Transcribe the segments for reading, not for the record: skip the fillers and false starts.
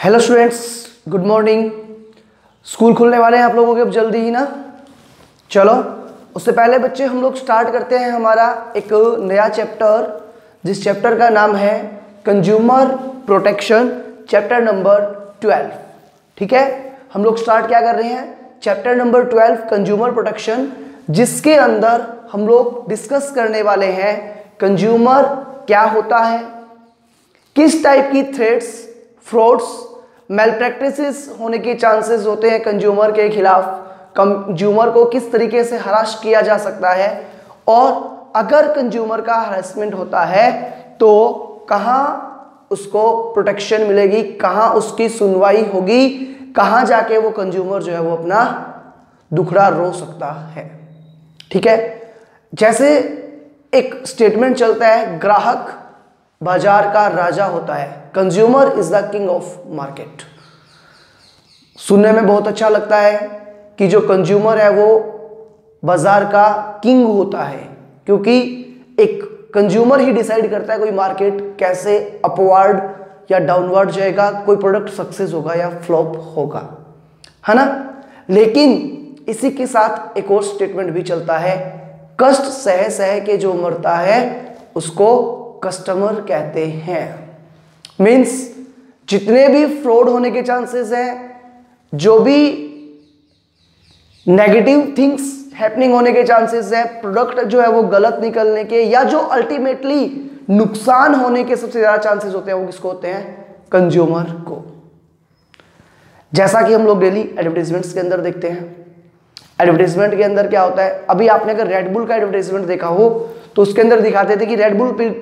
Hello students, good morning. School खुलने वाले हैं आप लोगों के अब जल्दी ही ना। चलो उससे पहले बच्चे हम लोग स्टार्ट करते हैं हमारा एक नया चैप्टर, जिस चैप्टर का नाम है कंज्यूमर प्रोटेक्शन, चैप्टर नंबर 12। ठीक है, हम लोग स्टार्ट क्या कर रहे हैं, चैप्टर नंबर 12 कंज्यूमर प्रोटेक्शन, जिसके अंदर हम लोग डिस्कस करने वाले हैं कंज्यूमर क्या होता है, किस टाइप की थ्रेट्स, फ्रॉड्स, मेल प्रैक्टिसेस होने के चांसेस होते हैं कंज्यूमर के खिलाफ, कंज्यूमर को किस तरीके से हरास किया जा सकता है, और अगर कंज्यूमर का हरासमेंट होता है तो कहाँ उसको प्रोटेक्शन मिलेगी, कहाँ उसकी सुनवाई होगी, कहाँ जाके वो कंज्यूमर जो है वो अपना दुखड़ा रो सकता है। ठीक है, जैसे एक स्टेटमेंट चलता है, ग्राहक बाजार का राजा होता है, consumer is the king of market. सुनने में बहुत अच्छा लगता है कि जो कंज्यूमर है वो बाजार का किंग होता है, क्योंकि एक कंज्यूमर ही डिसाइड करता है कोई मार्केट कैसे अपवर्ड या डाउनवर्ड जाएगा, कोई प्रोडक्ट सक्सेस होगा या फ्लॉप होगा, है ना। लेकिन इसी के साथ एक और स्टेटमेंट भी चलता है, कष्ट सह सह के जो मरता है उसको कस्टमर कहते हैं। मीन्स जितने भी फ्रॉड होने के चांसेस हैं, जो भी नेगेटिव थिंग्स हैपनिंग होने के चांसेस है, प्रोडक्ट जो है वो गलत निकलने के, या जो अल्टीमेटली नुकसान होने के सबसे ज्यादा चांसेस होते हैं, वो किसको होते हैं, कंज्यूमर को। जैसा कि हम लोग डेली एडवर्टाइजमेंट्स के अंदर देखते हैं, एडवर्टाइजमेंट के अंदर क्या होता है, अभी आपने अगर रेड बुल का एडवर्टाइजमेंट देखा हो तो उसके अंदर दिखाते थे कि रेड बुल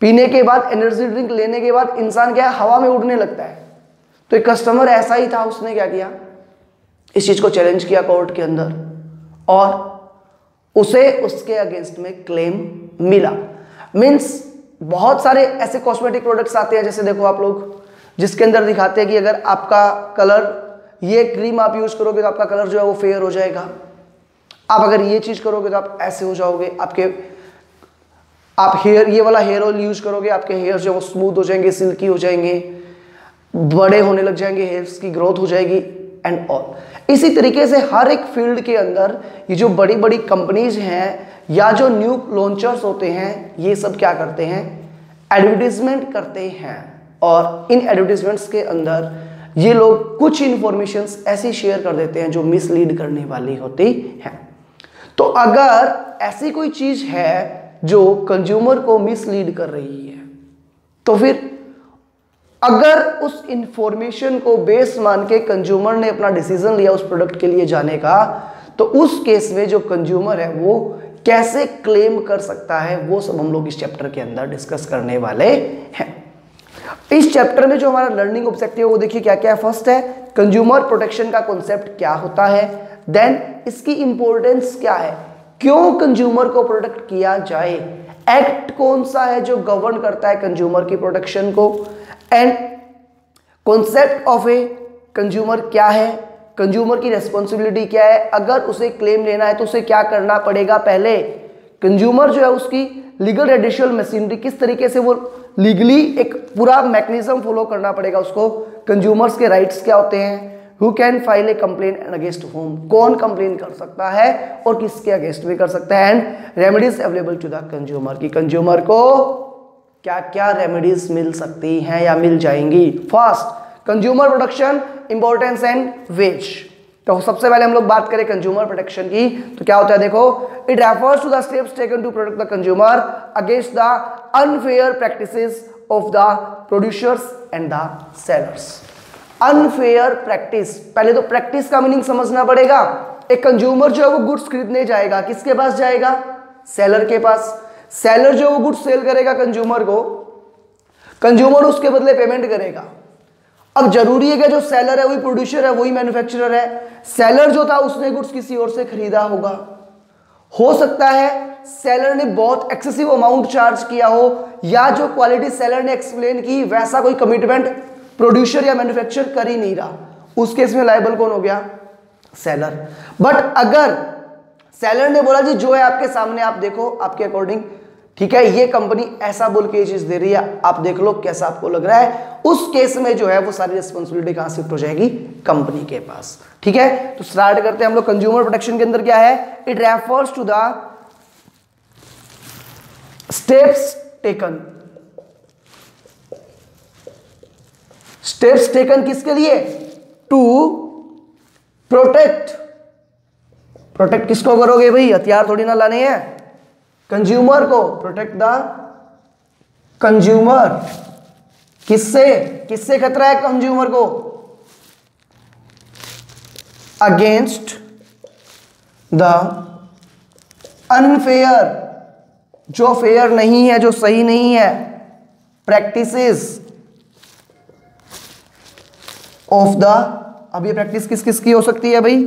पीने के बाद, एनर्जी ड्रिंक लेने के बाद इंसान क्या है, हवा में उड़ने लगता है। तो एक कस्टमर ऐसा ही था, उसने क्या किया, इस चीज को चैलेंज किया कोर्ट के अंदर और उसे उसके अगेंस्ट में क्लेम मिला। मींस बहुत सारे ऐसे कॉस्मेटिक प्रोडक्ट्स आते हैं, जैसे देखो आप लोग, जिसके अंदर दिखाते हैं कि अगर आपका कलर, ये क्रीम आप यूज करोगे तो आपका कलर जो है वो फेयर हो जाएगा, आप अगर ये चीज करोगे तो आप ऐसे हो जाओगे, आप हेयर, ये वाला हेयर ऑयल यूज करोगे, आपके हेयर जो है वो स्मूथ हो जाएंगे, सिल्की हो जाएंगे, बड़े होने लग जाएंगे, हेयर्स की ग्रोथ हो जाएगी एंड ऑल। इसी तरीके से हर एक फील्ड के अंदर ये जो बड़ी बड़ी कंपनीज हैं या जो न्यू लॉन्चर्स होते हैं, ये सब क्या करते हैं, एडवर्टीजमेंट करते हैं, और इन एडवर्टीजमेंट्स के अंदर ये लोग कुछ इंफॉर्मेशंस ऐसी शेयर कर देते हैं जो मिसलीड करने वाली होती है। तो अगर ऐसी कोई चीज है जो कंज्यूमर को मिसलीड कर रही है, तो फिर अगर उस इंफॉर्मेशन को बेस मान के कंज्यूमर ने अपना डिसीजन लिया उस प्रोडक्ट के लिए जाने का, तो उस केस में जो कंज्यूमर है वो कैसे क्लेम कर सकता है, वो सब हम लोग इस चैप्टर के अंदर डिस्कस करने वाले हैं। इस चैप्टर में जो हमारा लर्निंग ऑब्जेक्टिव है वो देखिए क्या क्या है। फर्स्ट है कंज्यूमर प्रोटेक्शन का कॉन्सेप्ट क्या होता है, देन इसकी इंपॉर्टेंस क्या है, क्यों कंज्यूमर को प्रोटेक्ट किया जाए, एक्ट कौन सा है जो गवर्न करता है कंज्यूमर की प्रोटेक्शन को, and concept of a consumer क्या है, कंज्यूमर की रेस्पॉन्सिबिलिटी क्या है, अगर उसे क्लेम लेना है तो उसे क्या करना पड़ेगा, पहले कंज्यूमर जो है उसकी लीगल रेडिशल मशीनरी, किस तरीके से वो लीगली एक पूरा मैकेनिज्म फॉलो करना पड़ेगा उसको, कंज्यूमर्स के राइट्स क्या होते हैं, who can file A complain against whom, कौन कंप्लेन कर सकता है और किसके अगेंस्ट भी कर सकता है, and remedies available to the consumer, की कंज्यूमर को क्या क्या रेमेडीज मिल सकती हैं या मिल जाएंगी। First consumer protection, importance and ways. तो सबसे पहले हम लोग बात करें कंज्यूमर प्रोटेक्शन की, तो क्या होता है देखो, it refers to the steps taken to protect the consumer against the unfair practices of the producers and the sellers. Unfair practice, पहले तो प्रैक्टिस का मीनिंग समझना पड़ेगा। एक कंज्यूमर जो है वो गुड्स खरीदने जाएगा, किसके पास जाएगा, सेलर के पास। सेलर जो वो गुड्स सेल करेगा कंज्यूमर को, कंज्यूमर उसके बदले पेमेंट करेगा। अब जरूरी है कि जो सेलर है वही प्रोड्यूसर है, वही मैन्युफैक्चरर है। सेलर जो था उसने गुड्स किसी और से खरीदा होगा, हो सकता है सेलर ने बहुत एक्सेसिव अमाउंट चार्ज किया हो, या जो क्वालिटी सेलर ने एक्सप्लेन की वैसा कोई कमिटमेंट प्रोड्यूसर या मैन्युफैक्चरर कर ही नहीं रहा, उस केस में लायबल कौन हो गया, सेलर। बट अगर सेलर ने बोला जी जो है आपके सामने, आप देखो आपके अकॉर्डिंग ठीक है, ये कंपनी ऐसा बोल के ये चीज दे रही है, आप देख लो कैसा आपको लग रहा है। उस केस में जो है वो सारी रिस्पॉन्सिबिलिटी कहां शिफ्ट हो जाएगी, कंपनी के पास। ठीक है, तो स्टार्ट करते हैं हम लोग। कंज्यूमर प्रोटेक्शन के अंदर क्या है, it refers to the steps taken. Steps taken किसके लिए, टू प्रोटेक्ट। प्रोटेक्ट किसको करोगे भाई, हथियार थोड़ी ना लाने हैं, कंज्यूमर को। प्रोटेक्ट द कंज्यूमर, किससे, किससे खतरा है कंज्यूमर को, अगेंस्ट द अनफेयर, जो फेयर नहीं है, जो सही नहीं है, प्रैक्टिसेस ऑफ द। अब ये प्रैक्टिस किस किस की हो सकती है भाई,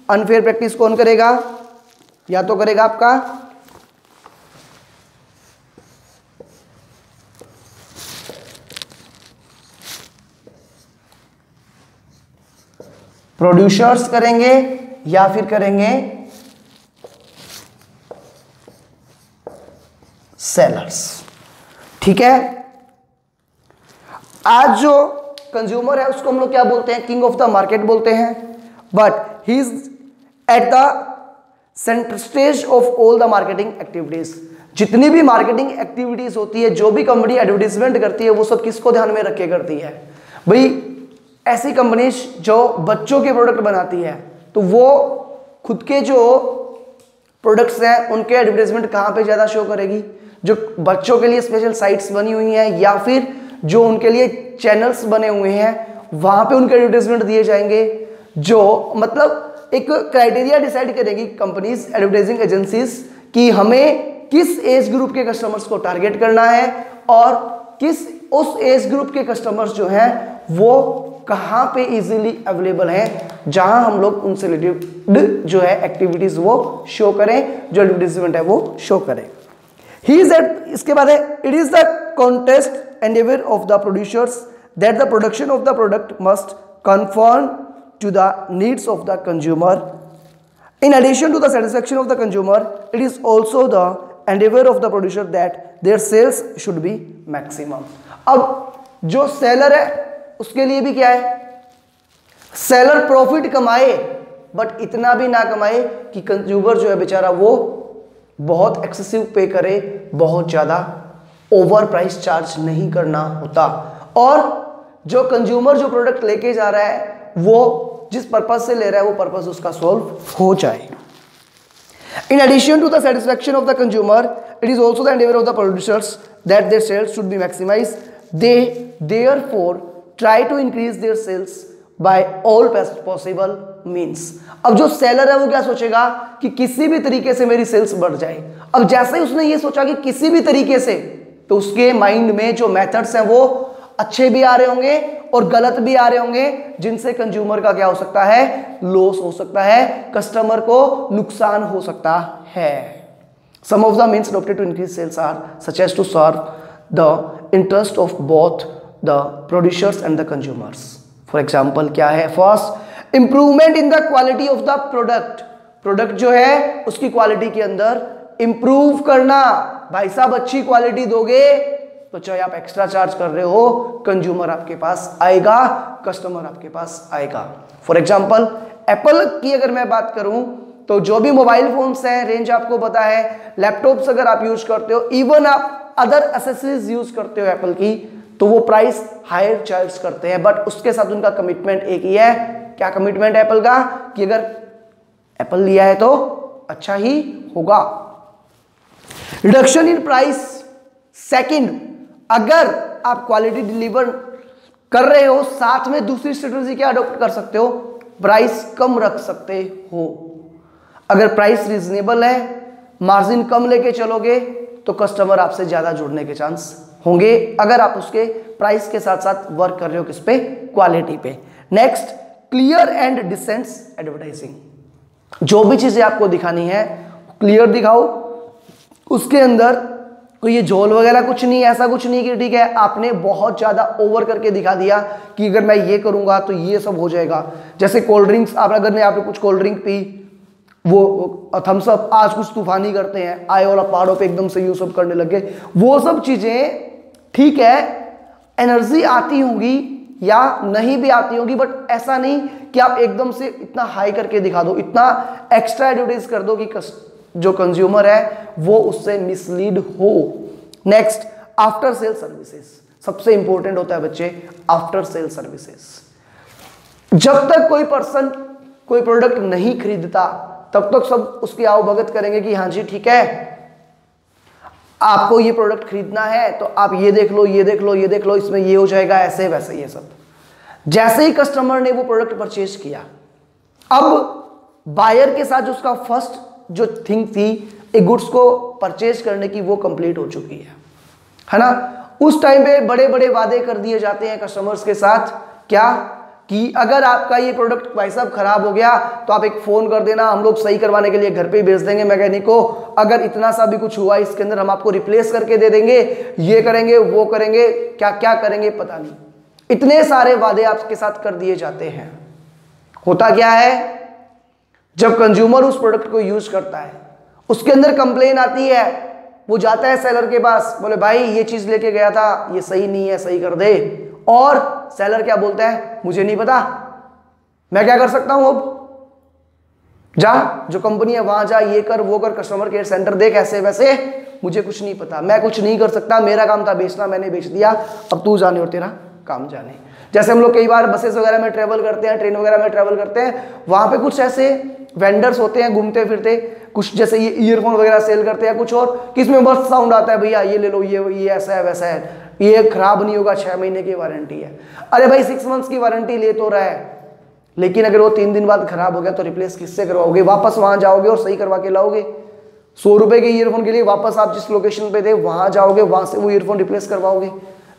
अनफेयर प्रैक्टिस कौन करेगा, या तो करेगा आपका प्रोड्यूसर्स करेंगे, या फिर करेंगे सेलर्स। ठीक है, आज जो कंज्यूमर है उसको हम लोग क्या बोलते हैं, किंग ऑफ द मार्केट बोलते हैं, but he is at the centre stage of all the marketing activities. जितनी भी मार्केटिंग एक्टिविटीज होती है, जो भी कंपनी एडवर्टीजमेंट करती है, वो सब किसको ध्यान में रख के करती है भाई, ऐसी कंपनीज जो बच्चों के प्रोडक्ट बनाती है, तो वो खुद के जो प्रोडक्ट्स हैं उनके एडवर्टाइजमेंट कहां पे ज्यादा शो करेगी, जो बच्चों के लिए स्पेशल साइट्स बनी हुई हैं या फिर जो उनके लिए चैनल्स बने हुए हैं वहां पे उनके एडवर्टाइजमेंट दिए जाएंगे। जो मतलब एक क्राइटेरिया डिसाइड करेगी कंपनीज, एडवर्टाइजिंग एजेंसीज, कि हमें किस एज ग्रुप के कस्टमर्स को टारगेट करना है और किस उस एज ग्रुप के कस्टमर्स जो हैं वो कहां पे इजीली अवेलेबल हैं, जहां हम लोग उनसे रिलेटेड जो है एक्टिविटीज वो शो करें, जो एडवर्टाइजमेंट है वो शो करें। ही इज एट, इसके बाद है, it is the constant endeavour of the producers that the production of the product must conform to the needs of the consumer. In addition to the satisfaction of the consumer, it is also the endeavor of the producer that their sales should be maximum. अब जो seller है उसके लिए भी क्या है, seller profit कमाए but इतना भी ना कमाए कि कंज्यूमर जो है बेचारा वो बहुत एक्सेसिव पे करे, बहुत ज्यादा ओवर प्राइस चार्ज नहीं करना होता, और जो कंज्यूमर जो प्रोडक्ट लेके जा रहा है वो जिस पर्पज से ले रहा है वो पर्पज उसका सॉल्व हो जाए। In addition to the satisfaction of the consumer, it is also the endeavor of the producers that their sales should be maximized. They therefore try to increase their sales by all possible means. अब जो seller है वो क्या सोचेगा कि किसी भी तरीके से मेरी सेल्स बढ़ जाए। अब जैसे ही उसने ये सोचा कि किसी भी तरीके से, तो उसके माइंड में जो मेथड्स हैं वो अच्छे भी आ रहे होंगे और गलत भी आ रहे होंगे, जिनसे कंज्यूमर का क्या हो सकता है, लॉस हो सकता है, कस्टमर को नुकसान हो सकता है। Some of the means adopted to increase sales are such as to serve the interest of both the producers and the consumers. For example क्या है, first improvement in the quality of the product. Product जो है उसकी quality के अंदर improve करना। भाई साहब अच्छी क्वालिटी दोगे तो चाहे आप एक्स्ट्रा चार्ज कर रहे हो, कंज्यूमर आपके पास आएगा, कस्टमर आपके पास आएगा। फॉर एग्जांपल एप्पल की अगर मैं बात करूं तो जो भी मोबाइल फोन्स हैं, रेंज आपको पता है, लैपटॉप्स अगर आप यूज करते हो, इवन आप अदर एक्सेसरीज यूज करते हो एप्पल की, तो वो प्राइस हायर चार्ज करते हैं, बट उसके साथ उनका कमिटमेंट एक ही है। क्या कमिटमेंट है एप्पल का, कि अगर एप्पल लिया है तो अच्छा ही होगा। रिडक्शन इन प्राइस, सेकंड, अगर आप क्वालिटी डिलीवर कर रहे हो, साथ में दूसरी स्ट्रेटजी क्या अडॉप्ट कर सकते हो, प्राइस कम रख सकते हो। अगर प्राइस रीजनेबल है, मार्जिन कम लेके चलोगे तो कस्टमर आपसे ज्यादा जुड़ने के चांस होंगे, अगर आप उसके प्राइस के साथ साथ वर्क कर रहे हो किस पे, क्वालिटी पे। Next, clear and decent advertising. जो भी चीजें आपको दिखानी है क्लियर दिखाओ, उसके अंदर कोई ये झोल वगैरह कुछ नहीं, ऐसा कुछ नहीं कि ठीक है आपने बहुत ज्यादा ओवर करके दिखा दिया कि अगर मैं ये करूंगा तो ये सब हो जाएगा। जैसे कोल्ड ड्रिंक्स, आप अगर ने आपने कुछ कोल्ड ड्रिंक पी वो थम्स अप आज कुछ तूफानी करते हैं, आए वाला पहाड़ों पे एकदम से यूज करने लगे, वो सब चीजें ठीक है, एनर्जी आती होगी या नहीं भी आती होगी, बट ऐसा नहीं कि आप एकदम से इतना हाई करके दिखा दो, इतना एक्स्ट्रा एडवर्टाइज कर दो कि जो कंज्यूमर है वो उससे मिसलीड हो। नेक्स्ट, आफ्टर सेल सर्विसेज, सबसे इंपॉर्टेंट होता है बच्चे आफ्टर सेल सर्विसेज। जब तक कोई पर्सन कोई प्रोडक्ट नहीं खरीदता तब तक सब उसकी आवभगत करेंगे कि हाँ जी ठीक है, आपको ये प्रोडक्ट खरीदना है तो आप ये देख लो, ये देख लो, ये देख लो, इसमें ये हो जाएगा, ऐसे वैसे ये सब। जैसे ही कस्टमर ने वो प्रोडक्ट परचेज किया, अब बायर के साथ जो उसका फर्स्ट जो थिंग थी एक गुड्स को परचेज करने की, वो कंप्लीट हो चुकी है ना। उस टाइम पे बड़े बड़े वादे कर दिए जाते हैं कस्टमर्स के साथ, क्या कि अगर आपका ये प्रोडक्ट भाई साहब खराब हो गया तो आप एक फोन कर देना, हम लोग सही करवाने के लिए घर पे ही भेज देंगे मैकेनिक को, अगर इतना सा भी कुछ हुआ इसके अंदर हम आपको रिप्लेस करके दे देंगे, ये करेंगे वो करेंगे, क्या क्या करेंगे पता नहीं। इतने सारे वादे आपके साथ कर दिए जाते हैं। होता क्या है, जब कंज्यूमर उस प्रोडक्ट को यूज करता है, उसके अंदर कंप्लेन आती है, वो जाता है सेलर के पास, बोले भाई ये चीज लेके गया था, ये सही नहीं है, सही कर दे। और सेलर क्या बोलता है, मुझे नहीं पता, मैं क्या कर सकता हूं, अब जा जो कंपनी है वहां जा, ये कर वो कर, कस्टमर केयर सेंटर देख, ऐसे वैसे, मुझे कुछ नहीं पता, मैं कुछ नहीं कर सकता, मेरा काम था बेचना, मैंने बेच दिया, अब तू जाने और तेरा काम जाने। जैसे हम लोग कई बार बसेस वगैरह में ट्रेवल करते हैं, ट्रेन वगैरह में ट्रेवल करते हैं, वहां पे कुछ ऐसे वेंडर्स होते हैं घूमते फिरते, कुछ जैसे ये ईयरफोन वगैरह सेल करते हैं, कुछ और किसमें बस साउंड आता है, भैया ये ले लो, ये ऐसा है वैसा है, ये खराब नहीं होगा, 6 महीने की वारंटी है। अरे भाई 6 मंथ्स की वारंटी ले तो रहा है, लेकिन अगर वो 3 दिन बाद खराब हो गया तो रिप्लेस किससे करवाओगे, वापस वहां जाओगे और सही करवा के लाओगे। 100 रुपए के ईयरफोन के लिए वापस आप जिस लोकेशन पे थे वहां जाओगे, वहां से वो ईयरफोन रिप्लेस करवाओगे,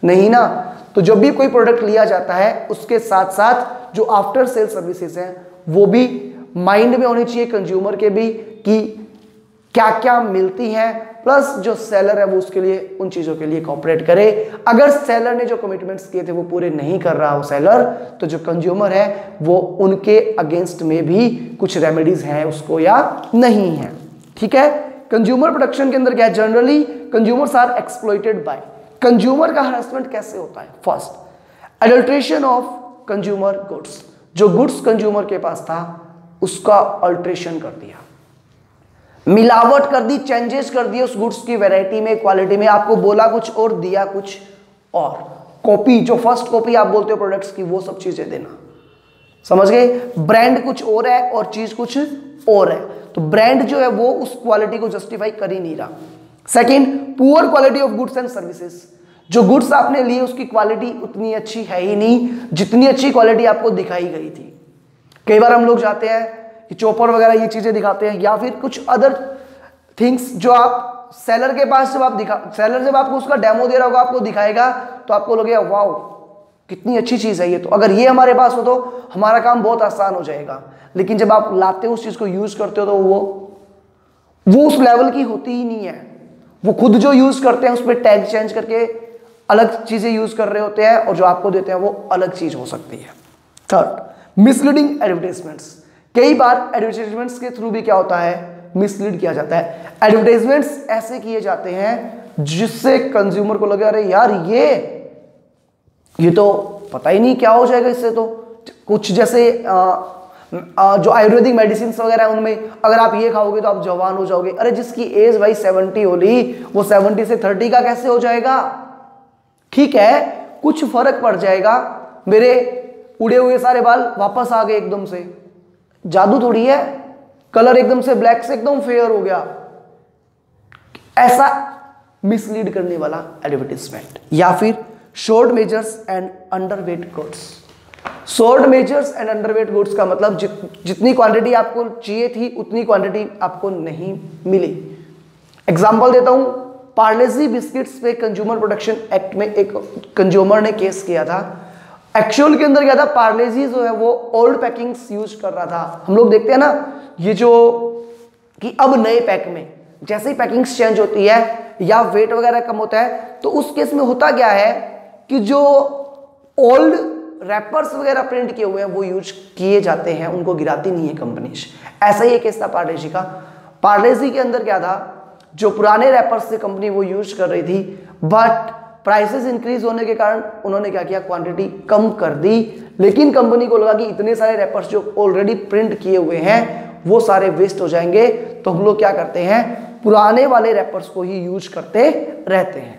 नहीं ना। तो जब भी कोई प्रोडक्ट लिया जाता है उसके साथ साथ जो आफ्टर सेल सर्विसेज हैं वो भी माइंड में होनी चाहिए कंज्यूमर के भी, कि क्या क्या मिलती हैं, प्लस जो सेलर है वो उसके लिए उन चीजों के लिए कॉपरेट करे। अगर सेलर ने जो कमिटमेंट्स किए थे वो पूरे नहीं कर रहा हो सेलर, तो जो कंज्यूमर है वो उनके अगेंस्ट में भी कुछ रेमेडीज हैं उसको या नहीं है। ठीक है, कंज्यूमर प्रोटेक्शन के अंदर क्या है, generally consumers are exploited by, consumer का हरासमेंट कैसे होता है, first adulteration of consumer goods, जो गुड्स कंज्यूमर के पास था उसका अल्ट्रेशन कर दिया, मिलावट कर दी, चेंजेस कर दिए उस गुड्स की वैरायटी में, क्वालिटी में, आपको बोला कुछ और दिया कुछ और, कॉपी, जो फर्स्ट कॉपी आप बोलते हो प्रोडक्ट्स की, वो सब चीजें देना, समझ गए। ब्रांड कुछ और है और चीज कुछ और है, तो ब्रांड जो है वो उस क्वालिटी को जस्टिफाई कर ही नहीं रहा। Second, poor quality of goods and services, जो गुड्स आपने लिए उसकी क्वालिटी उतनी अच्छी है ही नहीं जितनी अच्छी क्वालिटी आपको दिखाई गई थी। कई बार हम लोग जाते हैं कि चॉपर वगैरह ये चीजें दिखाते हैं, या फिर कुछ अदर थिंग्स जो आप सेलर के पास सेलर जब आपको उसका डेमो दे रहा होगा, आपको दिखाएगा तो आपको लगेगा वाओ कितनी अच्छी चीज है ये, तो अगर ये हमारे पास हो तो हमारा काम बहुत आसान हो जाएगा। लेकिन जब आप लाते हो उस चीज को यूज करते हो तो वो उस लेवल की होती ही नहीं है। वो खुद जो यूज करते हैं उस पर टैग चेंज करके अलग चीजें यूज कर रहे होते हैं, और जो आपको देते हैं वो अलग चीज हो सकती है। थर्ड, मिसलीडिंग एडवर्टाइजमेंट्स, कई बार एडवर्टाइजमेंट्स के थ्रू भी क्या होता है, मिसलीड किया जाता है। एडवर्टाइजमेंट्स ऐसे किए जाते हैं जिससे कंज्यूमर को लगे अरे यार ये तो पता ही नहीं क्या हो जाएगा इससे, तो कुछ जैसे जो आयुर्वेदिक मेडिसिन वगैरह है उनमें अगर आप ये खाओगे तो आप जवान हो जाओगे, अरे जिसकी एज भाई 70 होली वो 70 से 30 का कैसे हो जाएगा। ठीक है कुछ फर्क पड़ जाएगा, मेरे उड़े हुए सारे बाल वापस आ गए एकदम से, जादू थोड़ी है, कलर एकदम से ब्लैक से एकदम फेयर हो गया, ऐसा मिसलीड करने वाला एडवर्टाइजमेंट। या फिर short measures and underweight goods, short measures and underweight goods का मतलब जितनी क्वांटिटी आपको चाहिए थी उतनी क्वांटिटी आपको नहीं मिली। एग्जांपल देता हूं, पार्लेजी बिस्किट्स पे कंज्यूमर प्रोटेक्शन एक्ट में एक कंज्यूमर ने केस किया था। एक्चुअल के अंदर क्या था, पार्लेजी जो है वो ओल्ड पैकिंग्स यूज कर रहा था। हम लोग देखते हैं ना ये जो कि अब नए पैक में जैसे ही पैकिंग्स चेंज होती है या वेट वगैरह कम होता है, तो उस केस में होता क्या है कि जो ओल्ड रैपर्स वगैरह प्रिंट किए हुए हैं वो यूज किए जाते हैं, उनको गिराती नहीं है कंपनीज। ऐसा ही एक केस था पार्ले जी का। पार्ले जी के अंदर क्या था, जो पुराने रैपर्स थे कंपनी वो यूज कर रही थी, बट प्राइसेस इंक्रीज होने के कारण उन्होंने क्या किया, क्वांटिटी कम कर दी। लेकिन कंपनी को लगा कि इतने सारे रैपर्स जो ऑलरेडी प्रिंट किए हुए हैं वो सारे वेस्ट हो जाएंगे, तो हम लोग क्या करते हैं, पुराने वाले रैपर्स को ही यूज करते रहते हैं।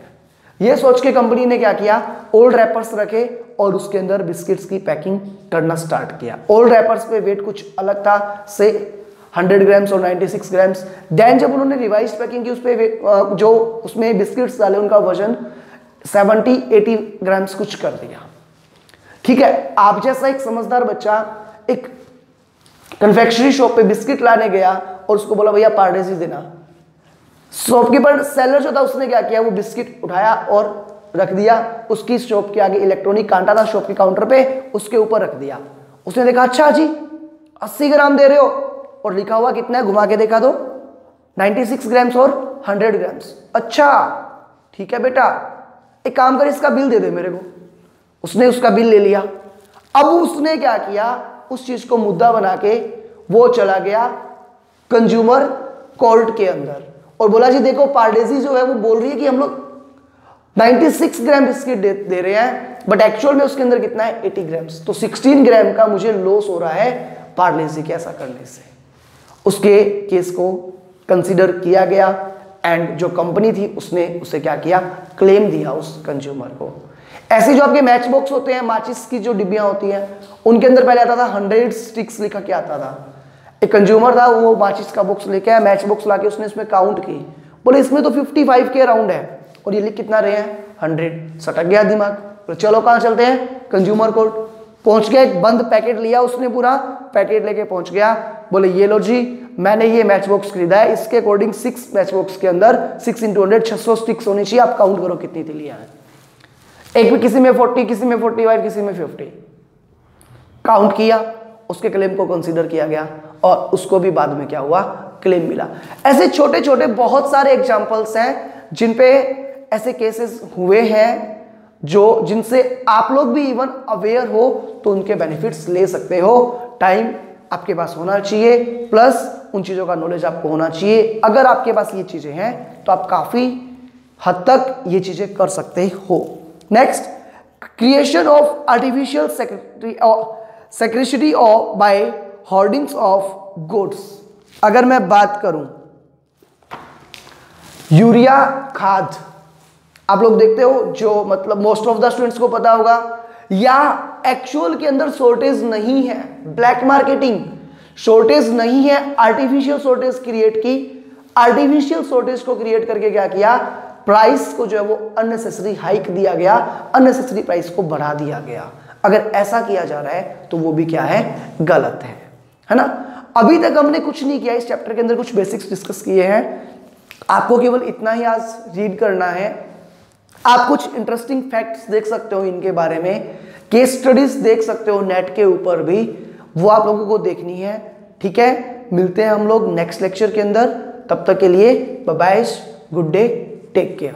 ये सोच के कंपनी ने क्या किया, ओल्ड रैपर्स रखे और उसके अंदर बिस्किट्स की पैकिंग करना स्टार्ट किया। ओल्ड रैपर्स पे वेट कुछ अलग था, से 100 ग्राम्स और 96 ग्राम्स। देन जब उन्होंने रिवाइज पैकिंग की, उस पे जो उसमें बिस्किट्स डाले उनका वजन 70-80 ग्राम्स कुछ कर दिया। ठीक है, आप जैसा एक समझदार बच्चा एक कन्फेक्शनरी शॉप पे बिस्किट लाने गया और उसको बोला भैया पार्ले जी देना, शॉपकीपर सेलर जो था उसने क्या किया, वो बिस्किट उठाया और रख दिया उसकी शॉप के आगे, इलेक्ट्रॉनिक कांटा था शॉप के काउंटर पे, उसके ऊपर रख दिया। उसने देखा अच्छा जी 80 ग्राम दे रहे हो, और लिखा हुआ कितना है, घुमा के देखा तो 96 ग्राम्स और 100 ग्राम्स। अच्छा ठीक है बेटा, एक काम कर इसका बिल दे दे मेरे को। उसने उसका बिल ले लिया। अब उसने क्या किया, उस चीज को मुद्दा बना के वो चला गया कंज्यूमर कोर्ट के अंदर और बोला जी देखो पार्ले जी जो है वो बोल रही है कि हम लोग 96 ग्राम बिस्किट दे रहे हैं, बट एक्चुअल में उसके अंदर कितना है, 80 ग्राम्स। तो 16 ग्राम का मुझे लॉस हो रहा है पार्ले जी के ऐसा करने से। उसके केस को कंसीडर किया गया एंड जो कंपनी थी उसने उसे क्या किया, क्लेम दिया उस कंज्यूमर को। ऐसे जो आपके मैच बॉक्स होते हैं, माचिस की जो डिब्बियां होती हैं, उनके अंदर पहले आता था 100 स्टिक्स लिखा के आता था। एक कंज्यूमर था, वो माचिस का बॉक्स लेके आया, मैच बॉक्स लाके उसने इसमें काउंट की, बोले इसमें तो 55 के अराउंड है और ये लिख कितना रहे हैं, 100। सटक गया दिमाग, तो चलो कहाँ चलते हैं, कंज्यूमर कोर्ट। पहुंच गया, एक बंद पैकेट लिया उसने, पूरा पैकेट लेके पहुंच गया, बोले ये लो जी मैंने ये मैच बॉक्स खरीदा है, इसके अकॉर्डिंग 6 मैच बॉक्स के अंदर 6 × 100 600 स्टिक्स होनी चाहिए, आप काउंट करो कितनी थी लिया है। एक में किसी में 40, किसी में 45, किसी में 50 काउंट किया, उसके क्लेम को कंसीडर किया गया और उसको भी बाद में क्या हुआ, क्लेम मिला। ऐसे छोटे छोटे बहुत सारे एग्जांपल्स हैं जिन पे ऐसे केसेस हुए हैं जो जिनसे आप लोग भी इवन अवेयर हो तो उनके बेनिफिट्स ले सकते हो। टाइम आपके पास होना चाहिए, प्लस उन चीज़ों का नॉलेज आपको होना चाहिए। अगर आपके पास ये चीज़ें हैं तो आप काफ़ी हद तक ये चीज़ें कर सकते हो। Next, creation of artificial scarcity of by hoardings of goods. अगर मैं बात करूं यूरिया खाद, आप लोग देखते हो जो मतलब मोस्ट ऑफ द स्टूडेंट्स को पता होगा, या एक्चुअल के अंदर शॉर्टेज नहीं है, ब्लैक मार्केटिंग, शॉर्टेज नहीं है, आर्टिफिशियल शॉर्टेज क्रिएट की। आर्टिफिशियल शॉर्टेज को क्रिएट करके क्या किया, प्राइस को जो है वो अननेसेसरी हाइक दिया गया, अननेसेसरी प्राइस को बढ़ा दिया गया। अगर ऐसा किया जा रहा है तो वो भी क्या है, गलत है ना। अभी तक हमने कुछ नहीं किया, इस चैप्टर के अंदर कुछ बेसिक्स डिस्कस किए हैं। आपको केवल इतना ही आज रीड करना है। आप कुछ इंटरेस्टिंग फैक्ट्स देख सकते हो इनके बारे में, केस स्टडीज देख सकते हो नेट के ऊपर भी, वो आप लोगों को देखनी है। ठीक है, मिलते हैं हम लोग नेक्स्ट लेक्चर के अंदर, तब तक के लिए bye bye, good day, take care.